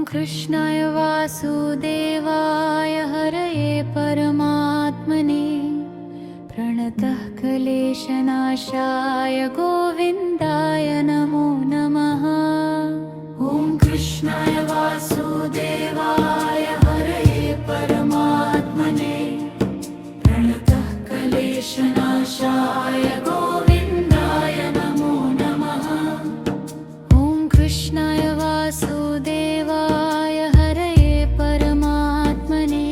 कृष्णाय वासुदेवाय हरये परमात्मने प्रणतः क्लेशनाशाय गोविन्दाय नमो नमः। ॐ कृष्णाय वासुदेवाय हरये परमात्मने प्रणतः क्लेशनाशाय गोविन्दाय नमो नमः। ॐ कृष्णाय वासुदेवाय हरये परमात्मने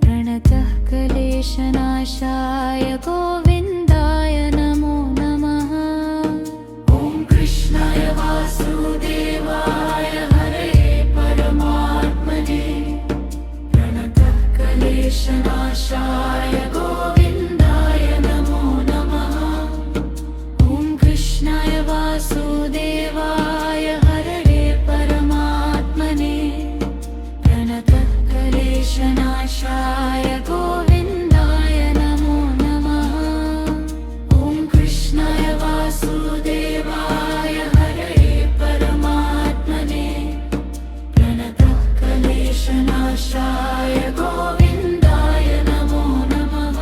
प्रणतः क्लेशनाशाय गोविन्दाय नमो नमः। ॐ कृष्णाय वासुदेवाय हरये परमात्मने प्रणतः क्लेशनाशाय गोविन्दाय नमो नमः। ॐ कृष्णाय वासुदेवाय हरये परमात्मने प्रणतः क्लेशनाशाय गोविन्दाय नमो नमः। ॐ कृष्णाय वासुदेवाय हरये परमात्मने प्रणतः क्लेशनाशाय गोविन्दाय नमो नमः।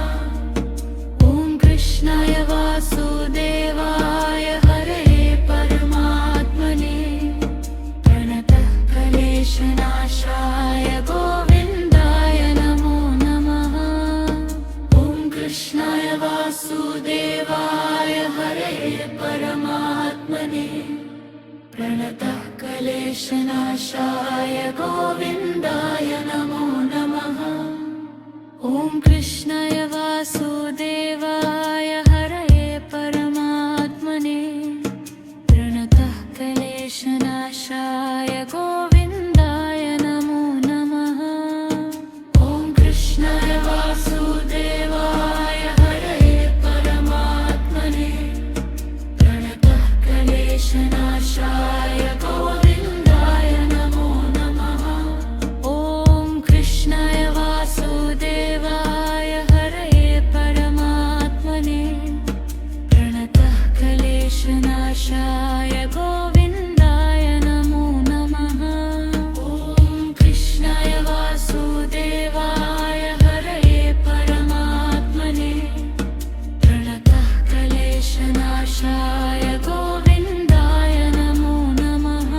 ॐ कृष्णाय वासुदेवाय हरये परमात्मने प्रणतः क्लेशनाशाय गोविन्दाय नमो नमः। ॐ कृष्णाय वासुदेवाय हरये परमात्मने प्रणतः क्लेशनाशाय गोविन्दाय नमो नमः। ॐ कृष्णाय वासुदेवाय हरये परमात्मने प्रणतः क्लेशनाशाय गोविन्दाय नमो नमः। ॐ कृष्णाय वासुदेवाय हरये परमात्मने प्रणतः क्लेशनाशाय गोविन्दाय नमो नमः। ॐ कृष्णाय वासुदेवाय हरये परमात्मने प्रणतः क्लेशनाशाय गोविन्दाय नमो नमः। ॐ कृष्णाय वासुदेवाय हरये परमात्मने प्रणतः क्लेशनाशाय गोविन्दाय नमो नमः।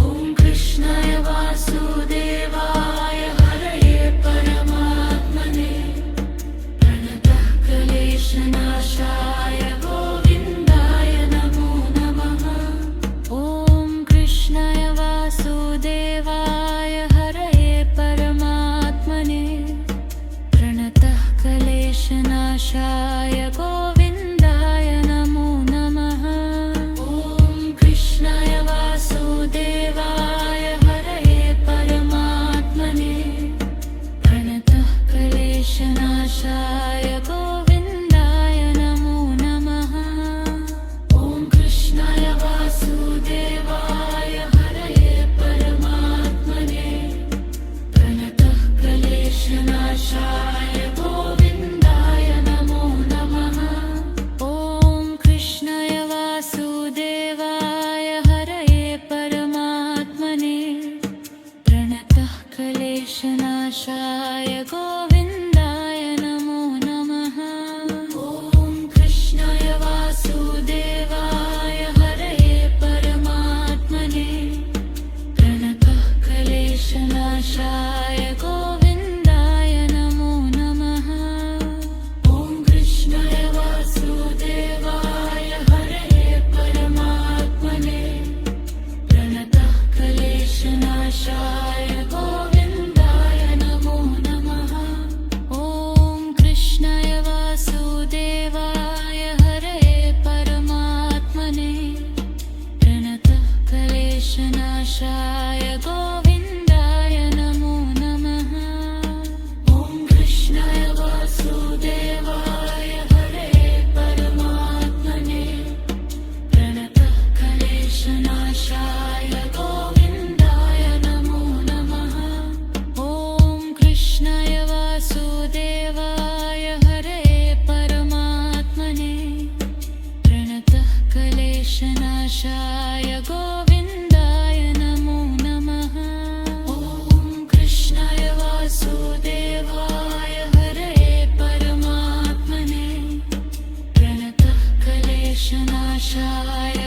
ॐ कृष्णाय वासुदेवाय हरये परमात्मने प्रणतः क्लेशनाशाय गोविन्दाय नमो नमः। ॐ कृष्णाय वासुदेवाय हरये परमात्मने प्रणतः क्लेशनाशाय गोविन्दाय नमो नमः। ॐ कृष्णाय वासुदेवाय हरये परमात्मने प्रणतः क्लेशनाशाय गोविन्दाय नमो नमः। ॐ कृष्णाय वासुदेवाय हरये परमात्मने प्रणतः क्लेशनाशाय गोविन्दाय नमो नमः। ॐ कृष्णाय वासुदेवाय हरये परमात्मने प्रणतः क्लेशनाशाय गोविन्दाय नमो नमः। ॐ कृष्णाय वासुदेवाय हरये परमात्मने प्रणतः क्लेशनाशाय गोविन्दाय नमो नमः। ॐ कृष्णाय वासुदेवाय हरये परमात्मने प्रणतः क्लेशनाशाय गोविन्दाय नमो नमः। ॐ कृष्णाय वासुदेवाय हरये परमात्मने प्रणतः क्लेशनाशाय गोविन्दाय नमो नमः। ॐ कृष्णाय वासुदेवाय हरये परमात्मने प्रणतः क्लेशनाशाय गोविन्दाय नमो नमः। ॐ कृष्णाय वासुदेवाय हरये परमात्मने प्रणतः क्लेशनाशाय गोविन्दाय नमो नमः। विनाशाय